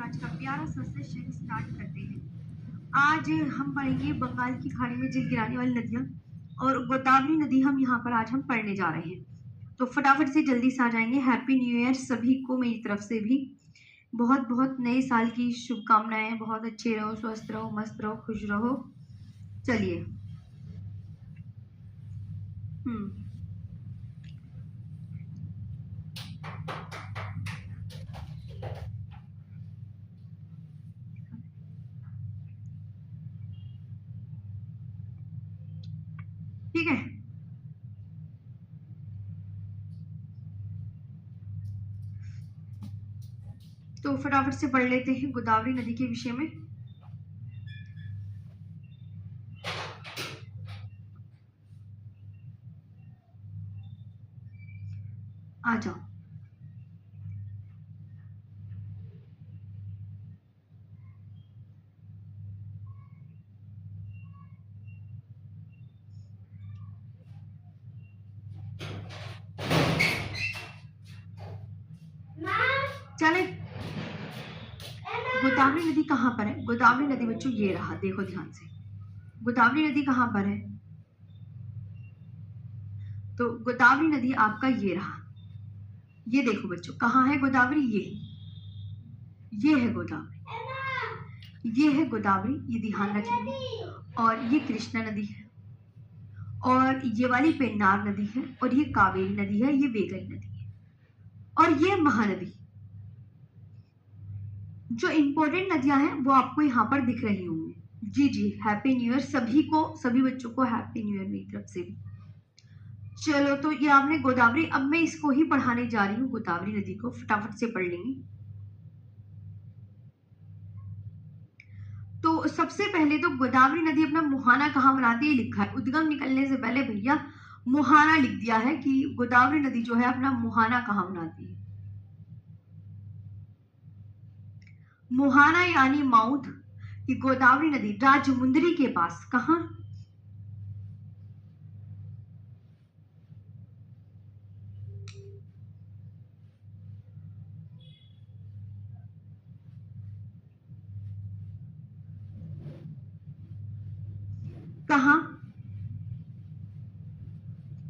आज का प्यारा सा सेशन स्टार्ट करते हैं। आज हम पढ़ेंगे बंगाल की खाड़ी में जल गिराने वाली नदियां और गोदावरी नदी हम यहाँ पर आज हम पढ़ने जा रहे हैं। तो फटाफट से जल्दी से आ जाएंगे। हैप्पी न्यू ईयर सभी को मेरी तरफ से भी। बहुत बहुत नए साल की शुभकामनाएं। बहुत अच्छे रहो, स्वस्थ रहो, मस्त रहो, खुश रहो। चलिए। ठीक है, तो फटाफट से पढ़ लेते हैं गोदावरी नदी के विषय में। आ जाओ। चले, गोदावरी नदी कहाँ पर है? गोदावरी नदी बच्चों ये रहा, देखो ध्यान से। गोदावरी नदी कहाँ पर है? तो गोदावरी नदी आपका ये रहा। ये देखो बच्चों, कहाँ है गोदावरी? ये है गोदावरी, ये है गोदावरी, ये ध्यान रखिए। और ये कृष्णा नदी है, और ये वाली पेन्नार नदी है, और ये कावेरी नदी है, ये वेगई नदी है, और ये महानदी। जो इंपॉर्टेंट नदियां हैं वो आपको यहाँ पर दिख रही होंगी। जी जी, हैप्पी न्यू ईयर सभी को, सभी बच्चों को हैप्पी न्यू ईयर मेरी तरफ से भी। चलो, तो ये आपने गोदावरी, अब मैं इसको ही पढ़ाने जा रही हूँ। गोदावरी नदी को फटाफट से पढ़ लेंगे। तो सबसे पहले तो गोदावरी नदी अपना मुहाना कहाँ बनाती है लिखा है। उद्गम निकलने से पहले भैया मुहाना लिख दिया है कि गोदावरी नदी जो है अपना मुहाना कहाँ बनाती है। मुहाना यानी माउथ कि गोदावरी नदी राजमुंदरी के पास। कहाँ? कहाँ?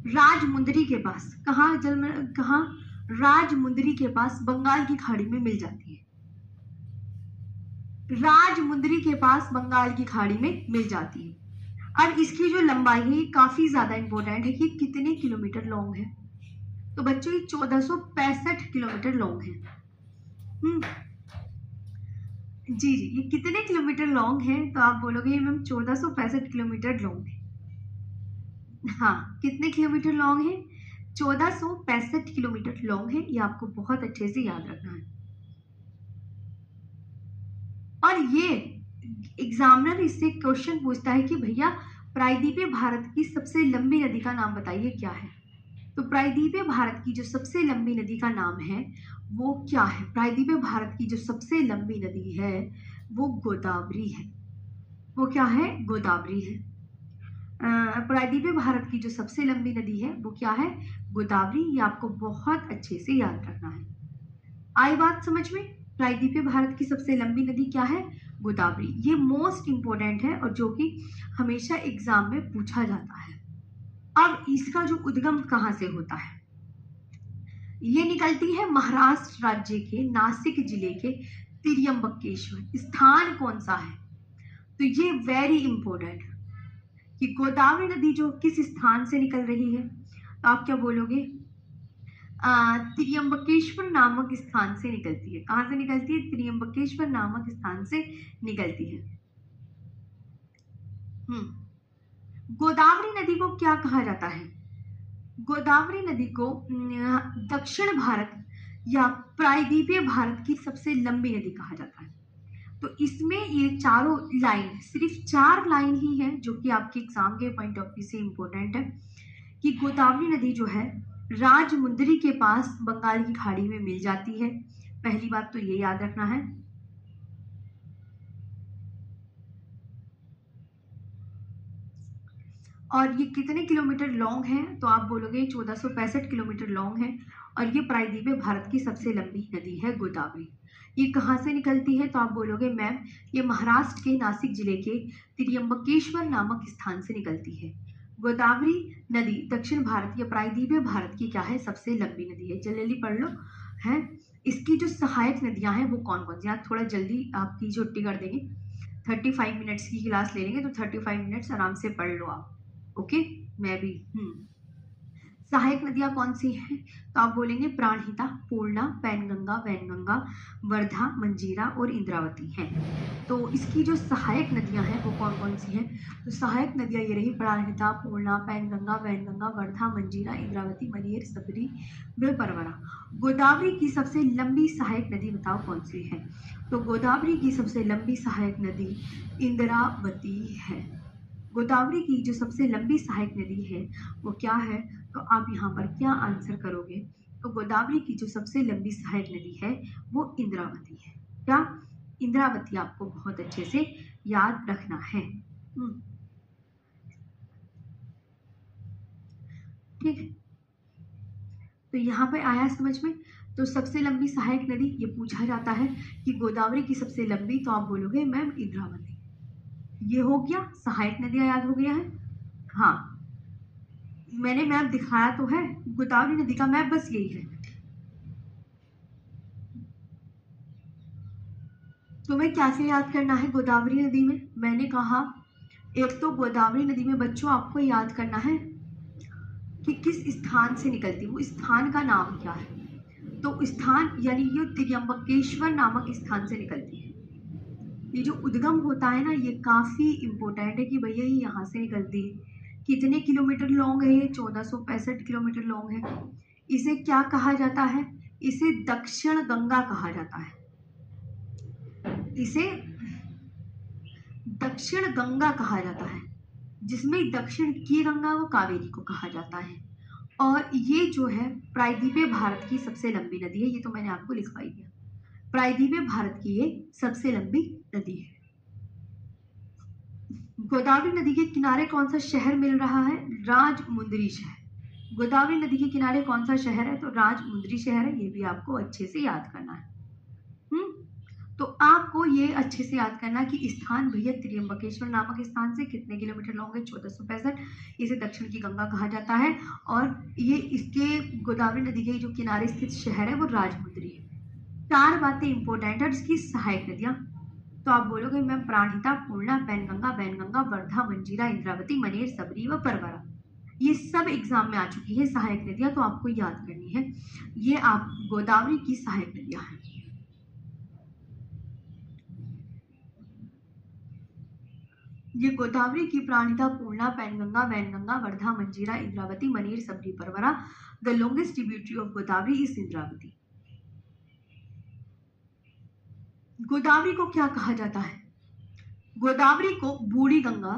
राजमुंदरी के पास। कहाँ जल में? कहाँ? राजमुंदरी के पास, बंगाल की खाड़ी में मिल जाती है। राजमुंदरी के पास बंगाल की खाड़ी में मिल जाती है। और इसकी जो लंबाई है काफी ज्यादा इंपॉर्टेंट है कि कितने किलोमीटर लॉन्ग है। तो बच्चों ये 1465 किलोमीटर लॉन्ग है। जी जी, ये कितने किलोमीटर लॉन्ग है? तो आप बोलोगे मैम 1465 किलोमीटर लॉन्ग है। हाँ, कितने किलोमीटर लॉन्ग है? 1465 किलोमीटर लॉन्ग है। ये आपको बहुत अच्छे से याद रखना है। और ये एग्जामिनर इससे क्वेश्चन पूछता है कि भैया प्रायद्वीपीय भारत की सबसे लंबी नदी का नाम बताइए, क्या है? तो प्रायद्वीपीय भारत की जो सबसे लंबी नदी का नाम है वो क्या है? प्रायद्वीपीय भारत की जो सबसे लंबी नदी है वो गोदावरी है। वो क्या है? गोदावरी है। प्रायद्वीपीय भारत की जो सबसे लंबी नदी है वो क्या है? गोदावरी। ये आपको बहुत अच्छे से याद रखना है। आई बात समझ में? प्रायद्वीपीय भारत की सबसे लंबी नदी क्या है? गोदावरी। ये मोस्ट इंपोर्टेंट है और जो कि हमेशा एग्जाम में पूछा जाता है। अब इसका जो उद्गम कहाँ से होता है? ये निकलती है महाराष्ट्र राज्य के नासिक जिले के त्र्यंबकेश्वर। स्थान कौन सा है? तो ये वेरी इंपॉर्टेंट कि गोदावरी नदी जो किस स्थान से निकल रही है। तो आप क्या बोलोगे? त्र्यंबकेश्वर नामक स्थान से निकलती है। कहां से निकलती है? त्र्यंबकेश्वर नामक स्थान से निकलती है। गोदावरी नदी को क्या कहा जाता है? गोदावरी नदी को दक्षिण भारत या प्रायद्वीपीय भारत की सबसे लंबी नदी कहा जाता है। तो इसमें ये चारों लाइन, सिर्फ 4 लाइन ही है जो कि आपके एग्जाम के पॉइंट ऑफ व्यू से इंपॉर्टेंट है कि गोदावरी नदी जो है राजमुंदरी के पास बंगाल की खाड़ी में मिल जाती है। पहली बात तो ये याद रखना है। और ये कितने किलोमीटर लॉन्ग है? तो आप बोलोगे 1465 किलोमीटर लॉन्ग है। और ये प्रायद्वीपीय भारत की सबसे लंबी नदी है गोदावरी। ये कहाँ से निकलती है? तो आप बोलोगे मैम ये महाराष्ट्र के नासिक जिले के त्र्यंबकेश्वर नामक स्थान से निकलती है। गोदावरी नदी दक्षिण भारत या प्रायद्वीपीय भारत की क्या है? सबसे लंबी नदी है। जल्दी पढ़ लो है। इसकी जो सहायक नदियां हैं वो कौन कौन सी? आप थोड़ा जल्दी आपकी छुट्टी कर देंगे, 35 मिनट्स की क्लास ले लेंगे तो 35 मिनट्स आराम से पढ़ लो आप। ओके, मैं भी सहायक नदियां कौन सी हैं? तो आप बोलेंगे प्राणहिता, पूर्णा, पैनगंगा, वैनगंगा, वर्धा, मंजीरा और इंद्रावती हैं। तो इसकी जो सहायक नदियां हैं वो कौन कौन सी हैं? तो सहायक नदियां ये रही प्राणहिता, पूर्णा, पैनगंगा, वैनगंगा, वर्धा, मंजीरा, इंद्रावती, मनेर, सबरी व परवरा। गोदावरी की सबसे लंबी सहायक नदी बताओ कौन सी है? तो गोदावरी की सबसे लंबी सहायक नदी इंद्रावती है। गोदावरी की जो सबसे लंबी सहायक नदी है वो क्या है? तो आप यहाँ पर क्या आंसर करोगे? तो गोदावरी की जो सबसे लंबी सहायक नदी है वो इंद्रावती है। क्या? इंद्रावती आपको बहुत अच्छे से याद रखना है। ठीक है, तो यहाँ पे आया समझ में? तो सबसे लंबी सहायक नदी ये पूछा जाता है कि गोदावरी की सबसे लंबी, तो आप बोलोगे मैम इंद्रावती। ये हो गया, सहायक नदियां याद हो गया है। हाँ, मैंने मैप दिखाया तो है, गोदावरी नदी का मैप बस यही है। तुम्हें कैसे याद करना है गोदावरी नदी में? मैंने कहा एक तो गोदावरी नदी में बच्चों आपको याद करना है कि किस स्थान से निकलती है, वो स्थान का नाम क्या है। तो स्थान यानी ये त्र्यंबकेश्वर नामक स्थान से निकलती है। ये जो उद्गम होता है ना ये काफी इंपॉर्टेंट है कि भैया ये यहाँ से निकलती है। कितने किलोमीटर लॉन्ग है ये? 1465 किलोमीटर लॉन्ग है। इसे क्या कहा जाता है? इसे दक्षिण गंगा कहा जाता है। इसे दक्षिण गंगा कहा जाता है, जिसमें दक्षिण की गंगा वो कावेरी को कहा जाता है। और ये जो है प्रायद्वीपीय भारत की सबसे लंबी नदी है। ये तो मैंने आपको लिखवाई दिया, प्रायद्वीपीय भारत की ये सबसे लंबी नदी है। गोदावरी नदी के किनारे कौन सा शहर मिल रहा है? राजमुंदरी शहर। गोदावरी नदी के किनारे कौन सा शहर है? तो राजमुंदरी शहर है। ये भी आपको अच्छे से याद करना है। तो आपको ये अच्छे से याद करना कि स्थान भैया त्र्यंबकेश्वर नामक स्थान से कितने किलोमीटर लॉन्ग है? 1465। इसे दक्षिण की गंगा कहा जाता है और ये इसके गोदावरी नदी के जो किनारे स्थित शहर है वो राजमुंदरी है। 4 बातें इंपॉर्टेंट है। इसकी सहायक नदियां तो आप बोलोगे मैम प्राणहिता, पूर्णा, पैनगंगा, वैनगंगा, वर्धा, मंजीरा, इंद्रावती, मनेर, सबरी व परवरा। ये सब एग्जाम में आ चुकी है सहायक नदियां, तो आपको याद करनी है। ये आप गोदावरी की सहायक नदियां हैं। ये गोदावरी की प्राणहिता, पूर्णा, Penganga, Wainganga, Wardha, Manjira, Indravati, Maner, Sabari, Pravara. The longest tributary of Godavari is Indravati. Godavari को क्या कहा जाता है? गोदावरी को बूढ़ी गंगा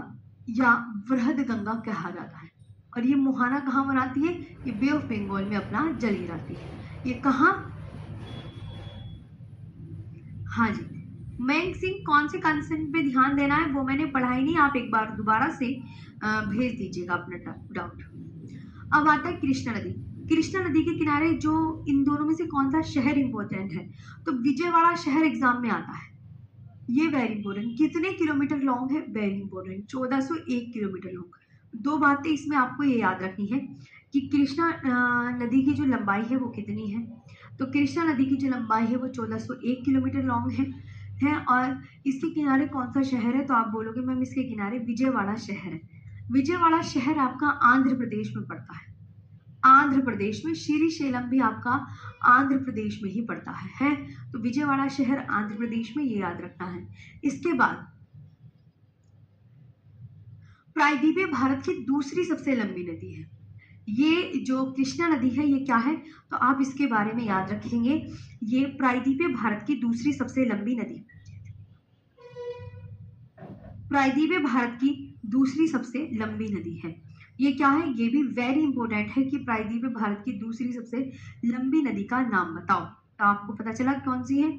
या वृहद गंगा कहा जाता है। और ये मुहाना कहाँ बनाती है? ये बे ऑफ बंगाल में अपना जल गिराती है। ये कहाँ? हाँ जी। मयंक सिंह कौन से कंसेंट पे ध्यान देना है वो मैंने पढ़ा ही नहीं, आप एक बार दोबारा से भेज दीजिएगा अपना डाउट। अब आता है कृष्णा नदी। कृष्णा नदी के किनारे जो इन दोनों में से कौन सा शहर इंपॉर्टेंट है? तो विजयवाड़ा शहर एग्जाम में आता है। ये वेरी इंपॉर्टेंट। कितने किलोमीटर लॉन्ग है? Very important, 1401 kilometre long. 2 बातें इसमें आपको ये याद रखनी है कि कृष्णा नदी की जो लंबाई है वो कितनी है। तो कृष्णा नदी की जो लंबाई है वो 1401 किलोमीटर लॉन्ग है और इसके किनारे कौन सा शहर है? तो आप बोलोगे मैम इसके किनारे विजयवाड़ा शहर है। विजयवाड़ा शहर आपका आंध्र प्रदेश में पड़ता है। आंध्र प्रदेश में श्रीशैलम भी आपका आंध्र प्रदेश में ही पड़ता है। तो विजयवाड़ा शहर आंध्र प्रदेश में, ये याद रखना है। इसके बाद प्रायद्वीपीय भारत की दूसरी सबसे लंबी नदी है। ये जो कृष्णा नदी है ये क्या है? तो आप इसके बारे में याद रखेंगे। ये प्रायद्वीपीय भारत की दूसरी सबसे लंबी नदी, प्रायद्वीपीय भारत की दूसरी सबसे लंबी नदी है। ये क्या है? ये भी वेरी इंपॉर्टेंट है कि प्रायद्वीपीय भारत की दूसरी सबसे लंबी नदी का नाम बताओ। तो आपको पता चला कौन सी है?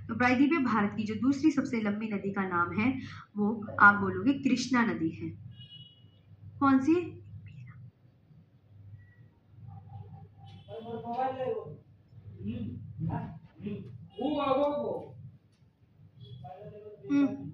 तो प्रायद्वीपीय भारत की जो दूसरी सबसे लंबी नदी का नाम है वो आप बोलोगे कृष्णा नदी है। कौन सी? हम्म।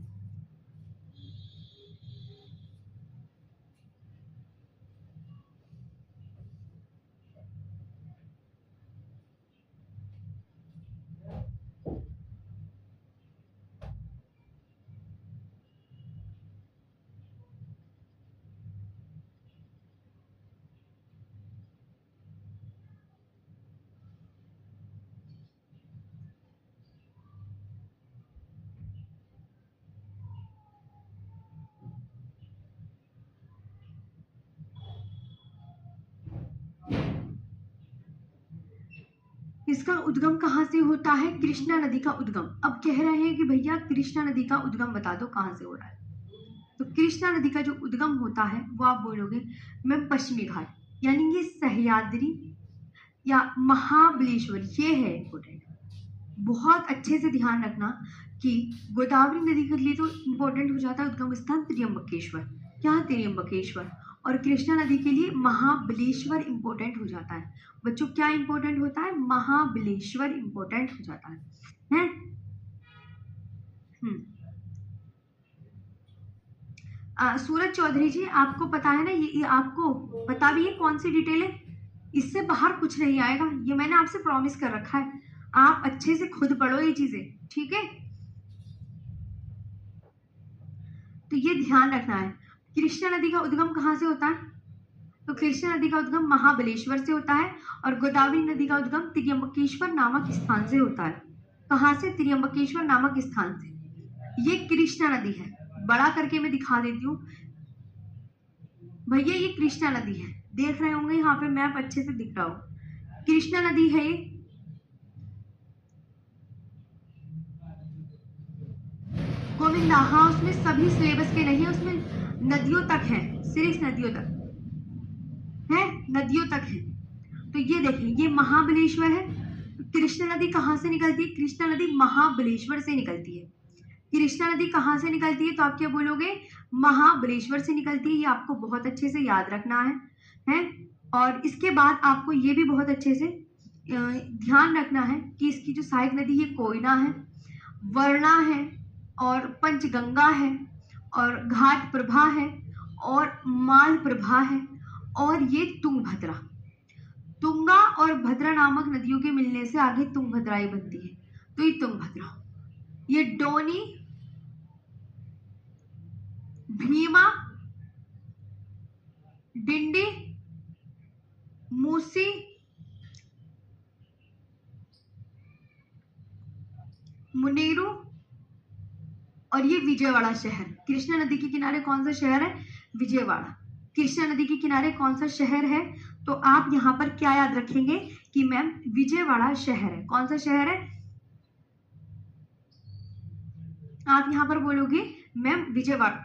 इसका उद्गम कहाँ से होता है? कृष्णा नदी का उद्गम। अब कह रहे हैं कि भैया कृष्णा नदी का उद्गम बता दो कहाँ से हो रहा है। तो कृष्णा नदी का जो उद्गम होता है वो आप बोलोगे मैम पश्चिमी घाट, यानी ये सह्याद्री या महाबलेश्वर, ये है इम्पोर्टेंट। बहुत अच्छे से ध्यान रखना कि गोदावरी नदी के लिए तो इम्पोर्टेंट हो जाता है उद्गम स्थान त्र्यंबकेश्वर, क्या त्र्यंबकेश्वर, और कृष्णा नदी के लिए महाबलेश्वर इम्पोर्टेंट हो जाता है। बच्चों क्या इम्पोर्टेंट होता है? महाबलेश्वर इम्पोर्टेंट हो जाता है? सूरज चौधरी जी, आपको पता है ना, ये आपको पता भी है कौन सी डिटेल है? इससे बाहर कुछ नहीं आएगा, ये मैंने आपसे प्रॉमिस कर रखा है। आप अच्छे से खुद पढ़ो ये चीजें, ठीक है? तो ये ध्यान रखना है। कृष्णा नदी का उद्गम कहाँ से होता है? तो कृष्णा नदी का उद्गम महाबलेश्वर से होता है और गोदावरी नदी का उद्गम त्र्यंबकेश्वर नामक स्थान से होता है। कहाँ से? त्र्यंबकेश्वर नामक स्थान से। ये कृष्णा नदी है, बड़ा करके मैं दिखा देती हूँ भैया, ये कृष्णा नदी है, देख रहे होंगे यहाँ पे मैप अच्छे से दिख रहा हो। कृष्णा नदी है ये। गोविंदा, हाँ उसमें सभी सिलेबस के नहीं है, उसमें नदियों तक है, सिर्फ नदियों तक है, नदियों तक है। तो ये देखिए, ये महाबलेश्वर है। कृष्णा नदी कहाँ से निकलती है? कृष्णा नदी महाबलेश्वर से निकलती है। कृष्णा नदी कहाँ से निकलती है? तो आप क्या बोलोगे? महाबलेश्वर से निकलती है। ये आपको बहुत अच्छे से याद रखना है? और इसके बाद आपको ये भी बहुत अच्छे से ध्यान रखना है कि इसकी जो सहायक नदी है कोयना है, वर्णा है और पंचगंगा है और घाट प्रभा है और माल प्रभा है और ये तुंगभद्रा। तुंगा और भद्रा नामक नदियों के मिलने से आगे तुंगभद्राई बनती है। तो ये तुंगभद्रा, ये डोनी, भीमा, डिंडी, मूसी, मुनेरू और ये विजयवाड़ा शहर। कृष्णा नदी के किनारे कौन सा शहर है? विजयवाड़ा। कृष्णा नदी के किनारे कौन सा शहर है? तो आप यहाँ पर क्या याद रखेंगे कि मैम विजयवाड़ा शहर है। कौन सा शहर है? आप यहाँ पर बोलोगे मैम विजयवाड़ा।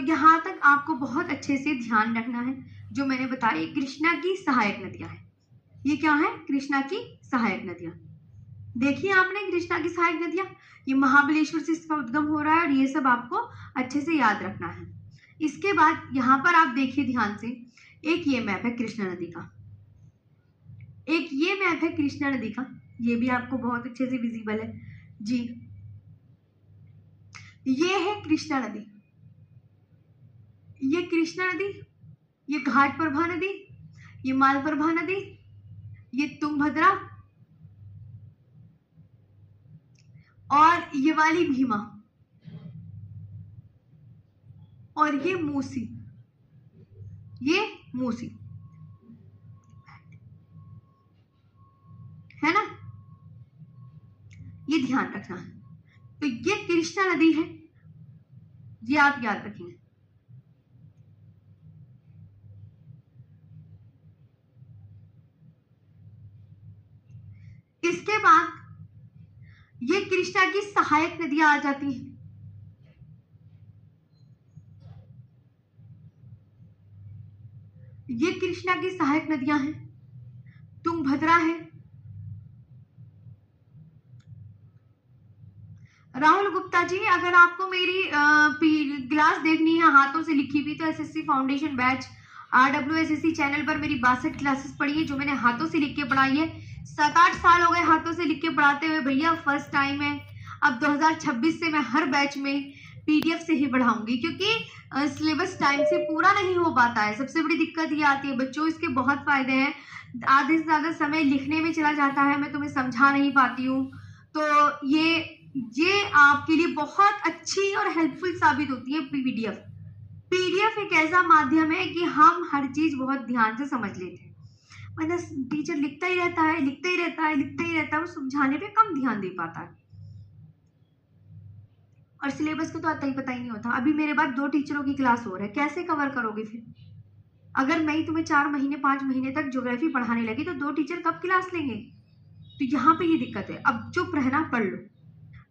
यहाँ तक आपको बहुत अच्छे से ध्यान रखना है जो मैंने बताया। कृष्णा की सहायक नदियां हैं। ये क्या है? कृष्णा की सहायक नदियां। देखिए आपने कृष्णा की सहायक नदियां, ये महाबलेश्वर से इसका उद्गम हो रहा है और ये सब आपको अच्छे से याद रखना है। इसके बाद यहाँ पर आप देखिए ध्यान से, एक ये मैप है कृष्णा नदी का, एक ये मैप है कृष्णा नदी का, ये भी आपको बहुत अच्छे से विजिबल है जी। ये है कृष्णा नदी, ये कृष्णा नदी, ये घाटप्रभा नदी, ये मालप्रभा नदी, ये तुंगभद्रा और ये वाली भीमा और ये मूसी, ये मूसी है ना, ये ध्यान रखना है। तो ये कृष्णा नदी है, ये आप याद रखेंगे। इसके बाद ये कृष्णा की सहायक नदियां आ जाती हैं। ये कृष्णा की सहायक नदियां हैं, तुंगभद्रा है, राहुल गुप्ता जी अगर आपको मेरी क्लास देखनी है हाथों से लिखी हुई तो SSC foundation batch RWSSC channel पर मेरी 62 क्लासेस पढ़ी है जो मैंने हाथों से लिख के पढ़ाई है। 7-8 साल हो गए हाथों से लिख के पढ़ाते हुए भैया, फर्स्ट टाइम है। अब 2026 से मैं हर बैच में PDF से ही पढ़ाऊंगी क्योंकि सिलेबस टाइम से पूरा नहीं हो पाता है। सबसे बड़ी दिक्कत ये आती है बच्चों, इसके बहुत फायदे हैं, आधे से ज्यादा समय लिखने में चला जाता है, मैं तुम्हें समझा नहीं पाती हूँ। तो ये आपके लिए बहुत अच्छी और हेल्पफुल साबित होती है पीडीएफ एक ऐसा माध्यम है कि हम हर चीज बहुत ध्यान से समझ लेते हैं। मतलब टीचर लिखता ही रहता है, लिखता ही रहता है, लिखता ही रहता है, वो समझाने पे कम ध्यान दे पाता है और सिलेबस को तो आता ही पता ही नहीं होता। अभी मेरे बाद 2 टीचरों की क्लास हो रहा है, कैसे कवर करोगे फिर? अगर मैं ही तुम्हें 4 महीने 5 महीने तक ज्योग्राफी पढ़ाने लगी तो 2 टीचर कब क्लास लेंगे? तो यहाँ पे ये दिक्कत है। अब चुप रहना, पढ़ लो।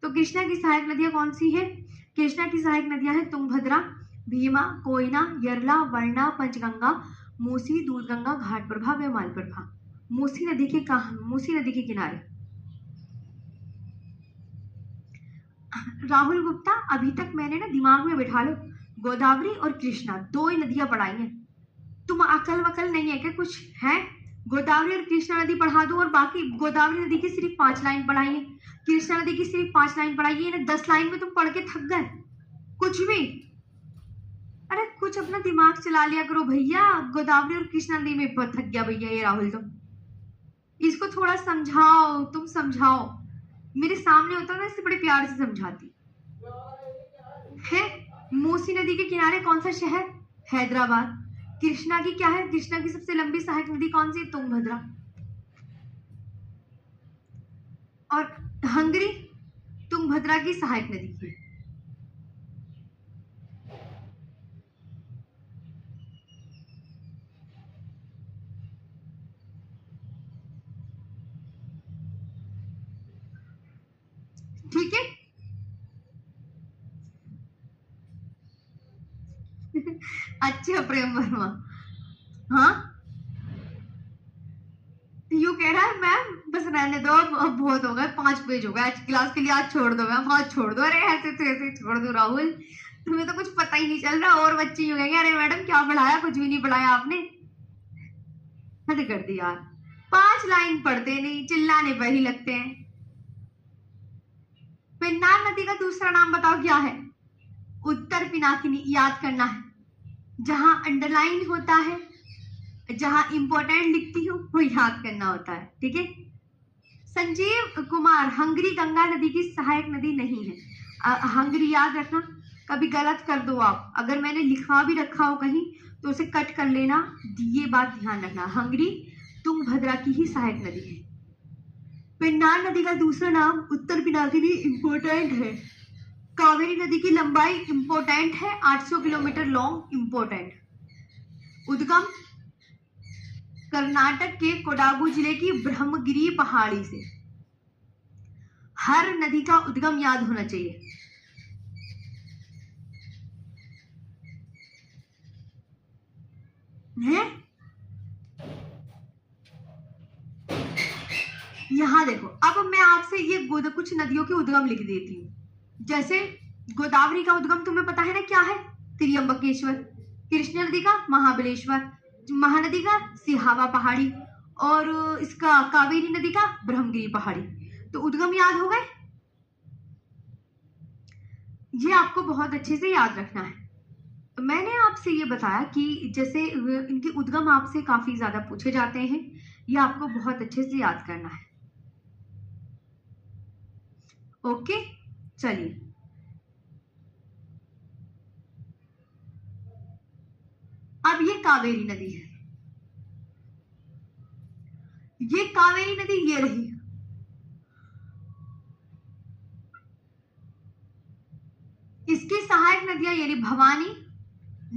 तो कृष्णा की सहायक नदियां कौन सी है? कृष्णा की सहायक नदियां हैं तुंगभद्रा, भीमा, कोयना, यरला, वर्णा, पंचगंगा, मूसी, दूधगंगा, घाटप्रभा व मालप्रभा। मूसी नदी के किनारे राहुल गुप्ता, अभी तक मैंने ना दिमाग में बिठा लो, गोदावरी और कृष्णा 2 ही नदियां पढ़ाई हैं। तुम अकल वकल नहीं है क्या कुछ है? गोदावरी और कृष्णा नदी पढ़ा दूं और बाकी गोदावरी नदी की सिर्फ 5 लाइन पढ़ाई है, कृष्णा नदी की सिर्फ 5 लाइन पढ़ाई है, 10 लाइन में तुम पढ़ के थक गए? कुछ भी, अरे कुछ अपना दिमाग चला लिया करो भैया। गोदावरी और कृष्णा नदी में थक गया भैया ये राहुल, तो इसको थोड़ा समझाओ, तुम समझाओ। मेरे सामने होता ना इससे बड़े प्यार से समझाती है। मूसी नदी के किनारे कौन सा शहर? हैदराबाद। कृष्णा की क्या है? कृष्णा की सबसे लंबी सहायक नदी कौन सी? तुंगभद्रा। और हंगरी तुंगभद्रा की सहायक नदी है। ठीक है अच्छा प्रेम वर्मा, हाँ यू कह रहा है मैम बस रहने दो, अब बहुत हो गए, 5 पेज हो गए आज क्लास के लिए, आज छोड़ दो मैम, आज छोड़ दो। अरे ऐसे तो ऐसे छोड़ दो राहुल, तुम्हें तो कुछ पता ही नहीं चल रहा। और बच्चे यूं कहेंगे अरे मैडम क्या पढ़ाया, कुछ भी नहीं पढ़ाया आपने, हद कर दी यार। 5 लाइन पढ़ते नहीं, चिल्लाने पर ही लगते हैं। पिन्नार नदी का दूसरा नाम बताओ क्या है? उत्तर पिनाकिनी, याद करना है। जहां अंडरलाइन होता है, जहां इंपॉर्टेंट लिखती हूँ वो याद करना होता है, ठीक है। संजीव कुमार, हंगरी गंगा नदी की सहायक नदी नहीं है। हंगरी याद रखना, कभी गलत कर दो आप, अगर मैंने लिखवा भी रखा हो कहीं तो उसे कट कर लेना, ये बात ध्यान रखना। हंगरी तुंगभद्रा की ही सहायक नदी है। पेन्नार नदी का दूसरा नाम उत्तर पिनाकिनी इंपोर्टेंट है। कावेरी नदी की लंबाई इंपोर्टेंट है, 800 किलोमीटर लॉन्ग, इंपोर्टेंट। उद्गम कर्नाटक के कोडागु जिले की ब्रह्मगिरी पहाड़ी से। हर नदी का उद्गम याद होना चाहिए। है। यहां देखो, अब मैं आपसे ये कुछ नदियों के उद्गम लिख देती हूँ। जैसे गोदावरी का उद्गम तुम्हें पता है ना क्या है? त्रियंबकेश्वर। कृष्ण नदी का महाबलेश्वर। महानदी का सिहावा पहाड़ी। और इसका कावेरी नदी का ब्रह्मगिरी पहाड़ी। तो उद्गम याद हो गए? ये आपको बहुत अच्छे से याद रखना है। तो मैंने आपसे ये बताया कि जैसे इनके उद्गम आपसे काफी ज्यादा पूछे जाते हैं, ये आपको बहुत अच्छे से याद करना है। ओके, चलिए। अब ये कावेरी नदी है। ये कावेरी नदी ये रही। इसकी सहायक नदियां यानी भवानी,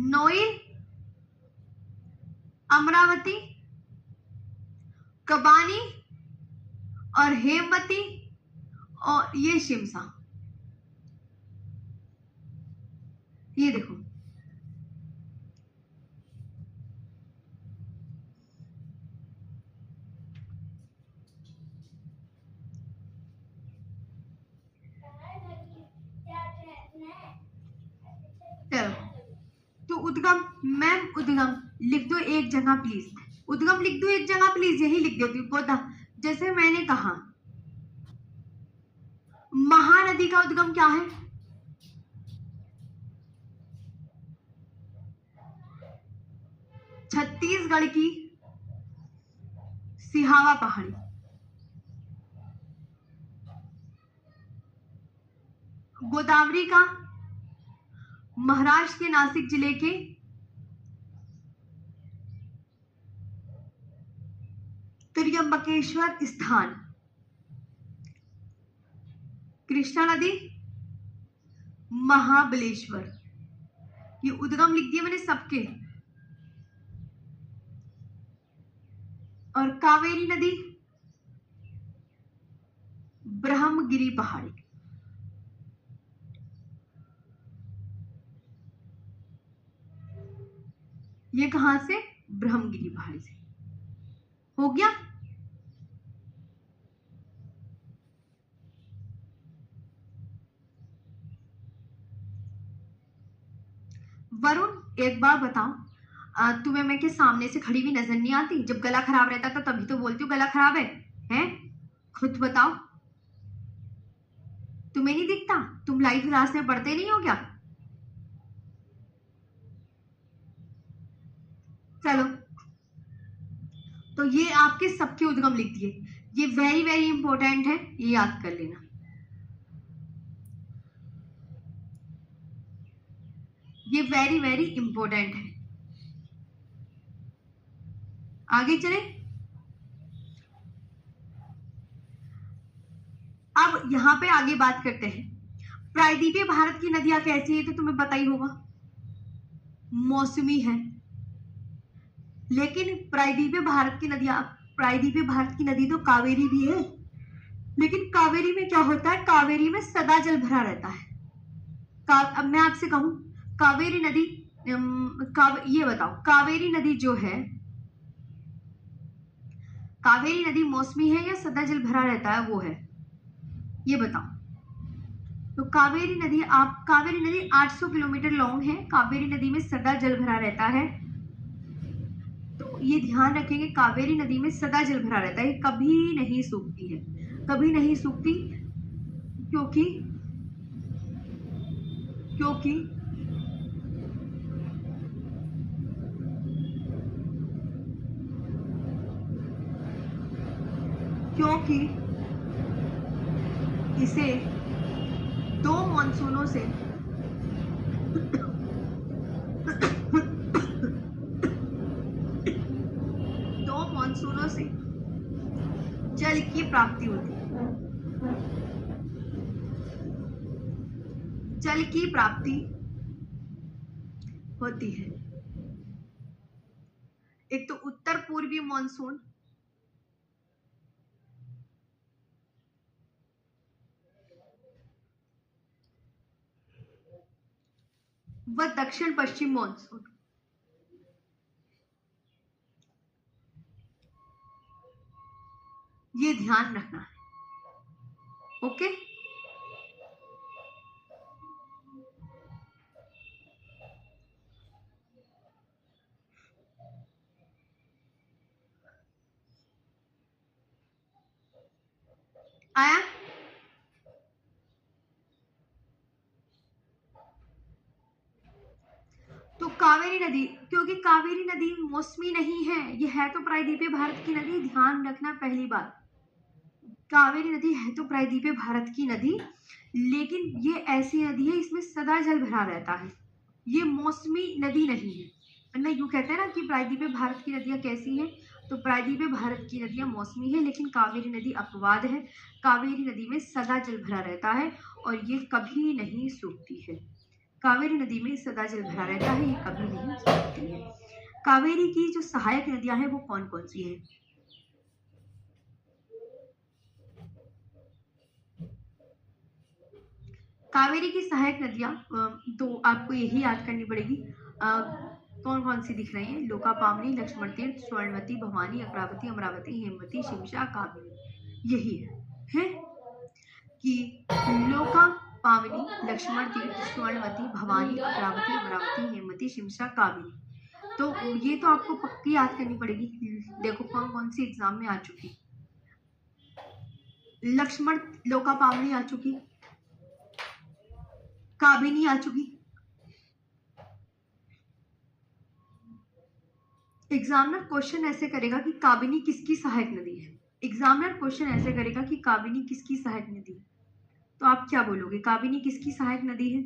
नोइल, अमरावती, कबानी और हेमवती और ये शिमसा। ये देखो, चलो। तो उद्गम, मैम उद्गम लिख दो एक जगह प्लीज। उद्गम लिख दो एक जगह प्लीज, यही लिख देती हूँ गोदा। जैसे मैंने कहा, महानदी का उद्गम क्या है? छत्तीसगढ़ की सिहावा पहाड़ी। गोदावरी का महाराष्ट्र के नासिक जिले के त्रियंबकेश्वर स्थान। कृष्णा नदी महाबलेश्वर। ये उद्गम लिख दिए मैंने सबके। और कावेरी नदी ब्रह्मगिरी पहाड़ी। ये कहां से? ब्रह्मगिरी पहाड़ी से। हो गया? वरुण एक बार बताओ, तुम्हें मैं के सामने से खड़ी हुई नजर नहीं आती? जब गला खराब रहता था तभी तो बोलती हूँ गला खराब है, हैं? खुद बताओ, तुम्हें नहीं दिखता? तुम लाइव क्लास में पढ़ते नहीं हो क्या? चलो, तो ये आपके सबके उद्गम लिख दिए। ये वेरी वेरी इंपॉर्टेंट है, ये याद कर लेना। ये वेरी वेरी इंपॉर्टेंट है। आगे चले। अब यहां पे आगे बात करते हैं, प्रायद्वीपीय भारत की नदियां कैसी है? तो तुम्हें पता ही होगा, मौसमी है। लेकिन प्रायद्वीपीय भारत की नदी तो कावेरी भी है। लेकिन कावेरी में क्या होता है? कावेरी में सदा जल भरा रहता है। अब मैं आपसे कहूं, कावेरी नदी, ये बताओ, कावेरी नदी जो है, कावेरी नदी मौसमी है या सदा जल भरा रहता है वो है? ये बताओ। तो कावेरी नदी 800 किलोमीटर लॉन्ग है। कावेरी नदी में सदा जल भरा रहता है। तो ये ध्यान रखेंगे, कावेरी नदी में सदा जल भरा रहता है, कभी नहीं सूखती है, कभी नहीं सूखती। क्योंकि क्योंकि क्योंकि इसे दो मानसूनों से जल की प्राप्ति होती है। जल की प्राप्ति होती है। एक तो उत्तर पूर्वी मानसून, व दक्षिण पश्चिम मानसून। ये ध्यान रखना है। ओके, आया? तो कावेरी नदी, क्योंकि कावेरी नदी मौसमी नहीं है, ये है तो प्रायद्वीपीय भारत की नदी, ध्यान रखना पहली बात। कावेरी नदी है तो प्रायद्वीपीय भारत की नदी, लेकिन ये ऐसी नदी है इसमें सदा जल भरा रहता है, ये मौसमी नदी नहीं है। वरना यूं कहते हैं ना कि प्रायद्वीपीय भारत की नदियां कैसी हैं, तो प्रायद्वीपीय भारत की नदियां मौसमी है, लेकिन कावेरी नदी अपवाद है। कावेरी नदी में सदा जल भरा रहता है और ये कभी नहीं सूखती है। कावेरी नदी में सदा जल भरा रहता है, ये कभी नहीं सूखती है। कावेरी की जो सहायक नदियां हैं वो कौन कौन सी हैं? कावेरी की सहायक नदियां तो आपको यही याद करनी पड़ेगी। कौन कौन सी दिख रही हैं? लोका, पामनी, लक्ष्मण तीर्थ, स्वर्णवती, भवानी, अकरावती, अमरावती, हेमवती, शिमशा, कावेरी। यही है कि लोका, पावनी, लक्ष्मण तीर्थ, स्वर्णवती, भवानी, अमरावती, अमरावती, हेमवती, शिमशा, कावेरी। तो ये तो आपको पक्की याद करनी पड़ेगी। देखो कौन कौन सी एग्जाम में आ चुकी। लक्ष्मण, लोका, पावनी आ चुकी, काबिनी आ चुकी। एग्जामिनर क्वेश्चन ऐसे करेगा कि काबिनी किसकी सहायक नदी है। एग्जामिनर क्वेश्चन ऐसे करेगा कि काबिनी किसकी सहायक नदी है, तो आप क्या बोलोगे? काबिनी किसकी सहायक नदी है?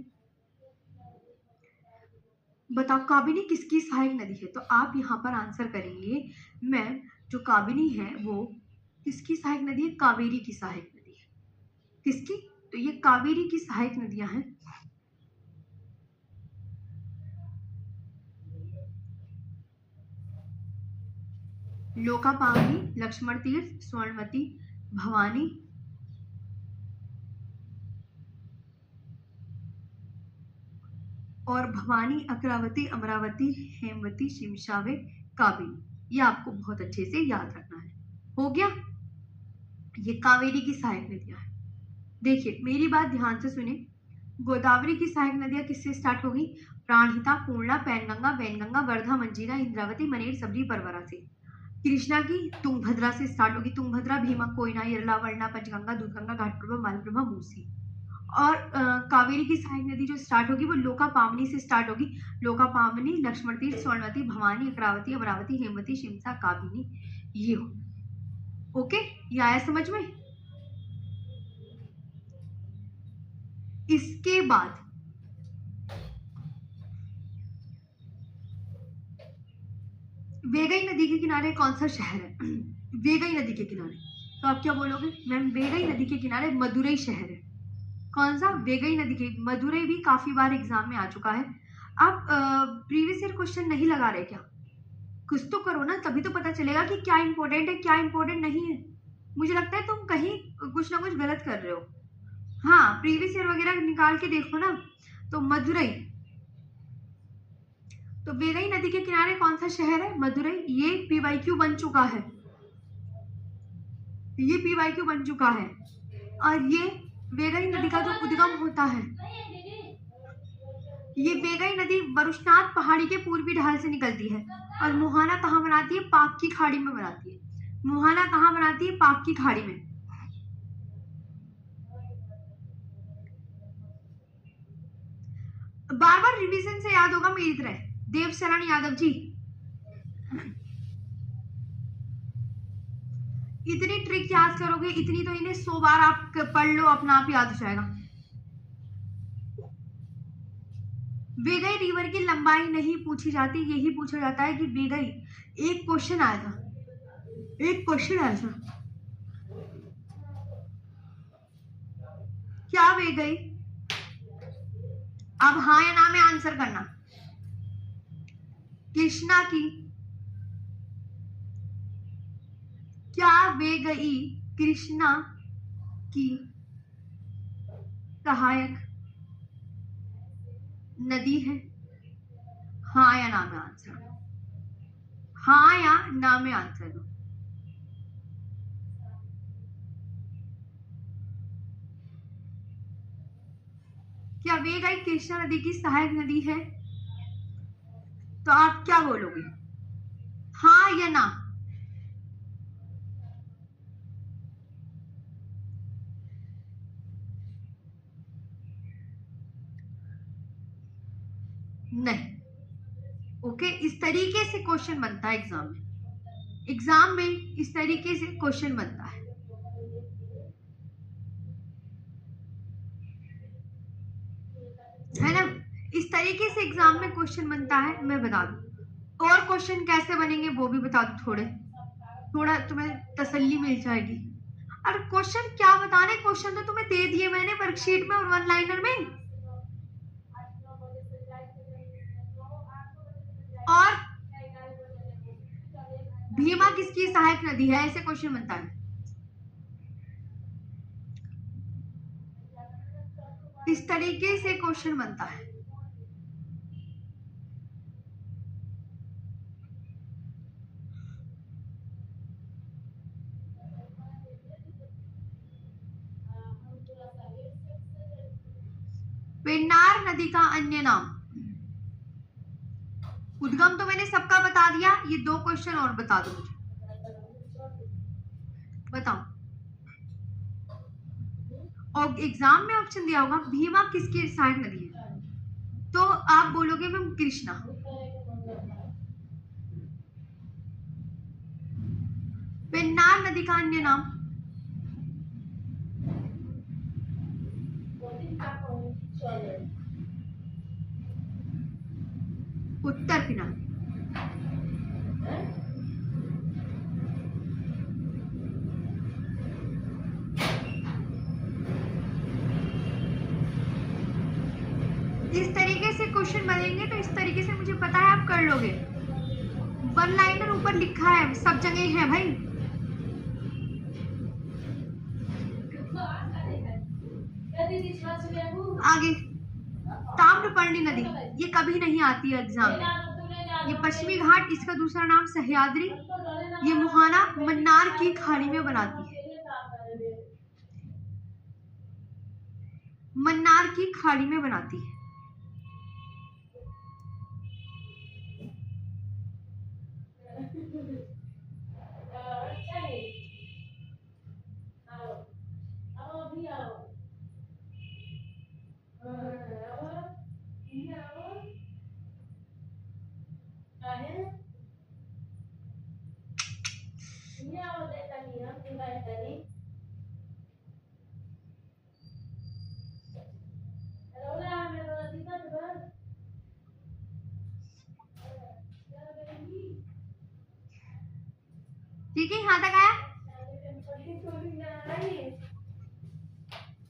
बताओ काबिनी किसकी सहायक नदी है? तो आप यहाँ पर आंसर करेंगे मैम जो काबिनी है वो किसकी सहायक नदी है? कावेरी की सहायक नदी है। किसकी? तो ये कावेरी की सहायक नदियां हैं। लोका, पावनी, लक्ष्मण तीर्थ, स्वर्णवती, भवानी, और भवानी, अकरावती, अमरावती, हेमवती, शिमशावे, कावेरी। ये आपको बहुत अच्छे से याद रखना है। हो गया? ये कावेरी की सहायक नदियां हैं। देखिए मेरी बात ध्यान से सुने। गोदावरी की सहायक नदियां किससे स्टार्ट होगी? प्राणहिता, पूर्णा, पैनगंगा, वैनगंगा, वर्धा, मंजीरा, इंद्रावती, मनेर, सबरी, परवरा से। कृष्णा की तुंगभद्रा से स्टार्ट होगी, तुंगभद्रा, भीमा, कोयना, यरला, वर्णा, पंचगंगा, दूधगंगा, घाटप्रभा, मालप्रभा, मूसी। और कावेरी की सहायक नदी जो स्टार्ट होगी वो लोका, पावनी से स्टार्ट होगी। लोका, पावनी, लक्ष्मण तीर्थ, स्वर्णवती, भवानी, अकरावती, अमरावती, हेमवती, शिमसा, काबिनी। ये हो। ओके, ये आया समझ में? इसके बाद वेगई नदी के किनारे कौन सा शहर है? वेगई नदी के किनारे, तो आप क्या बोलोगे? मैम वेगई नदी के किनारे मदुरई शहर है। कौन सा? वेगई नदी के। मदुरई भी काफी बार एग्जाम में आ चुका है। आप प्रीवियस ईयर क्वेश्चन नहीं लगा रहे क्या? कुछ तो करो ना, तभी तो पता चलेगा कि क्या इंपॉर्टेंट है क्या इंपॉर्टेंट नहीं है। मुझे लगता है तुम कहीं कुछ ना कुछ गलत कर रहे हो। हाँ, प्रीवियस ईयर वगैरह निकाल के देखो ना। तो मदुरई, तो वेगई नदी के किनारे कौन सा शहर है? मदुरई। ये पीवाईक्यू बन चुका है, ये पीवाईक्यू बन चुका है। और ये वेगई नदी का जो उद्गम होता है, ये वेगई नदी वरुष्णाथ पहाड़ी के पूर्वी ढाल से निकलती है और मुहाना कहाँ बनाती है? पाक की खाड़ी में बनाती है। मुहाना कहाँ बनाती है? पाक की खाड़ी में। बार बार रिवीजन से याद होगा मेरी तरह। देवशरण यादव जी, इतनी ट्रिक याद करोगे, इतनी तो इन्हें 100 बार आप पढ़ लो, अपना आप याद हो जाएगा। वेगई रिवर की लंबाई नहीं पूछी जाती, यही पूछा जाता है कि वेगई, एक क्वेश्चन आया था, एक क्वेश्चन आया था, क्या वेगई? अब हाँ या ना में आंसर करना। कृष्णा की, क्या वेगई कृष्णा की सहायक नदी है? हाँ या ना में आंसर, हाँ या ना में आंसर दो। क्या वेगाई कृष्णा नदी की सहायक नदी है? तो आप क्या बोलोगे, हाँ या ना? नहीं। ओके, इस तरीके से क्वेश्चन बनता है एग्जाम में इस तरीके से क्वेश्चन बनता है ना? इस तरीके से एग्जाम में क्वेश्चन बनता है। मैं बता दूं और क्वेश्चन कैसे बनेंगे वो भी बता दूं, थोड़ा तुम्हें तसल्ली मिल जाएगी। और क्वेश्चन क्या बताने, क्वेश्चन तो तुम्हें दे दिए मैंने वर्कशीट में और वन लाइनर में। और भीमा किसकी सहायक नदी है, ऐसे क्वेश्चन बनता है। इस तरीके से क्वेश्चन बनता है। पेन्नार नदी का अन्य नाम, उद्गम तो मैंने सबका बता दिया, ये 2 क्वेश्चन और बता दो मुझे, बताओ। और एग्जाम में ऑप्शन दिया होगा भीमा किसकी सहायक नदी है, तो आप बोलोगे मैम कृष्णा। पेन्नार नदी का अन्य नाम, उत्तर पिनाक। इस तरीके से क्वेश्चन बनेंगे तो इस तरीके से मुझे पता है आप कर लोगे। वन लाइनर ऊपर लिखा है, सब जगह है भाई। आगे ताम्रपर्णी नदी, ये कभी नहीं आती है एग्जाम में। ये पश्चिमी घाट, इसका दूसरा नाम सह्याद्री, ये मुहाना मन्नार की खाड़ी में बनाती है, मन्नार की खाड़ी में बनाती है। ठीक है, यहां तक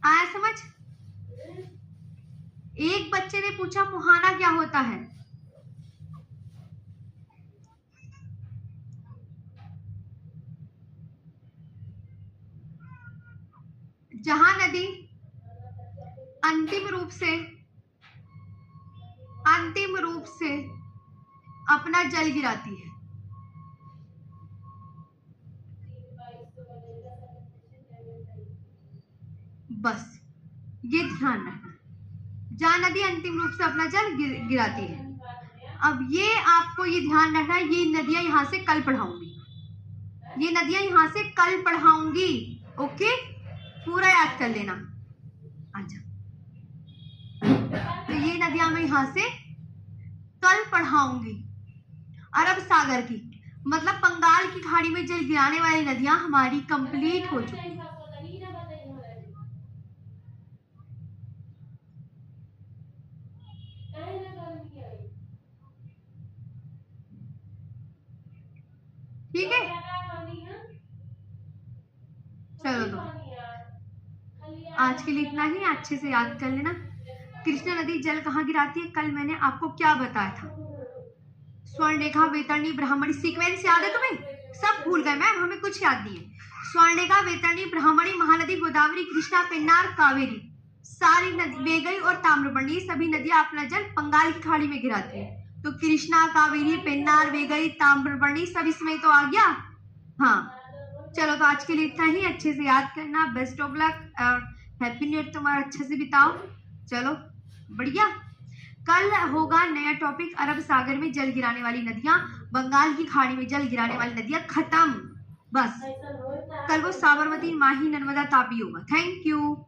आया समझ? एक बच्चे ने पूछा मुहाना क्या होता है, जहां नदी अंतिम रूप से अपना जल गिराती है। बस ये ध्यान रखना, जहां नदी अंतिम रूप से अपना जल गिराती है। अब ये आपको ये ध्यान रखना है, ये नदियां यहां से कल पढ़ाऊंगी, ये नदियां यहां से कल पढ़ाऊंगी। ओके, पूरा याद कर लेना। अच्छा, तो ये नदियां मैं यहां से कल पढ़ाऊंगी। अरब सागर की मतलब बंगाल की खाड़ी में जल गिराने वाली नदियां हमारी कंप्लीट हो चुकी है। ठीक है, चलो तो आज के लिए इतना ही, अच्छे से याद कर लेना। कृष्णा नदी जल कहाँ गिराती है, कल मैंने आपको क्या बताया था, स्वर्णरेखा, वैतरणी, ब्राह्मणी। सीक्वेंस याद है तुम्हें? सब भूल गए मैम, हमें कुछ याद नहीं है। स्वर्णरेखा, वैतरणी, ब्राह्मणी, महानदी, गोदावरी, कृष्णा, पेन्नार, कावेरी, सारी नदी, वेगई और ताम्रपर्णी, सभी नदियां अपना जल बंगाल की खाड़ी में गिराती है। तो कृष्णा, कावेरी, पेन्नार, वेगई, ताम्रपर्णी सब इसमें तो आ गया। हाँ, चलो तो आज के लिए इतना ही, अच्छे से याद करना। बेस्ट ऑफ लक और हैप्पी न्यू ईयर तुम्हारा अच्छे से बिताओ। चलो बढ़िया। कल होगा नया टॉपिक, अरब सागर में जल गिराने वाली नदियां, बंगाल की खाड़ी में जल गिराने वाली नदियां, खत्म बस। कल वो साबरमती, माही, नर्मदा, तापी होगा। Thank you.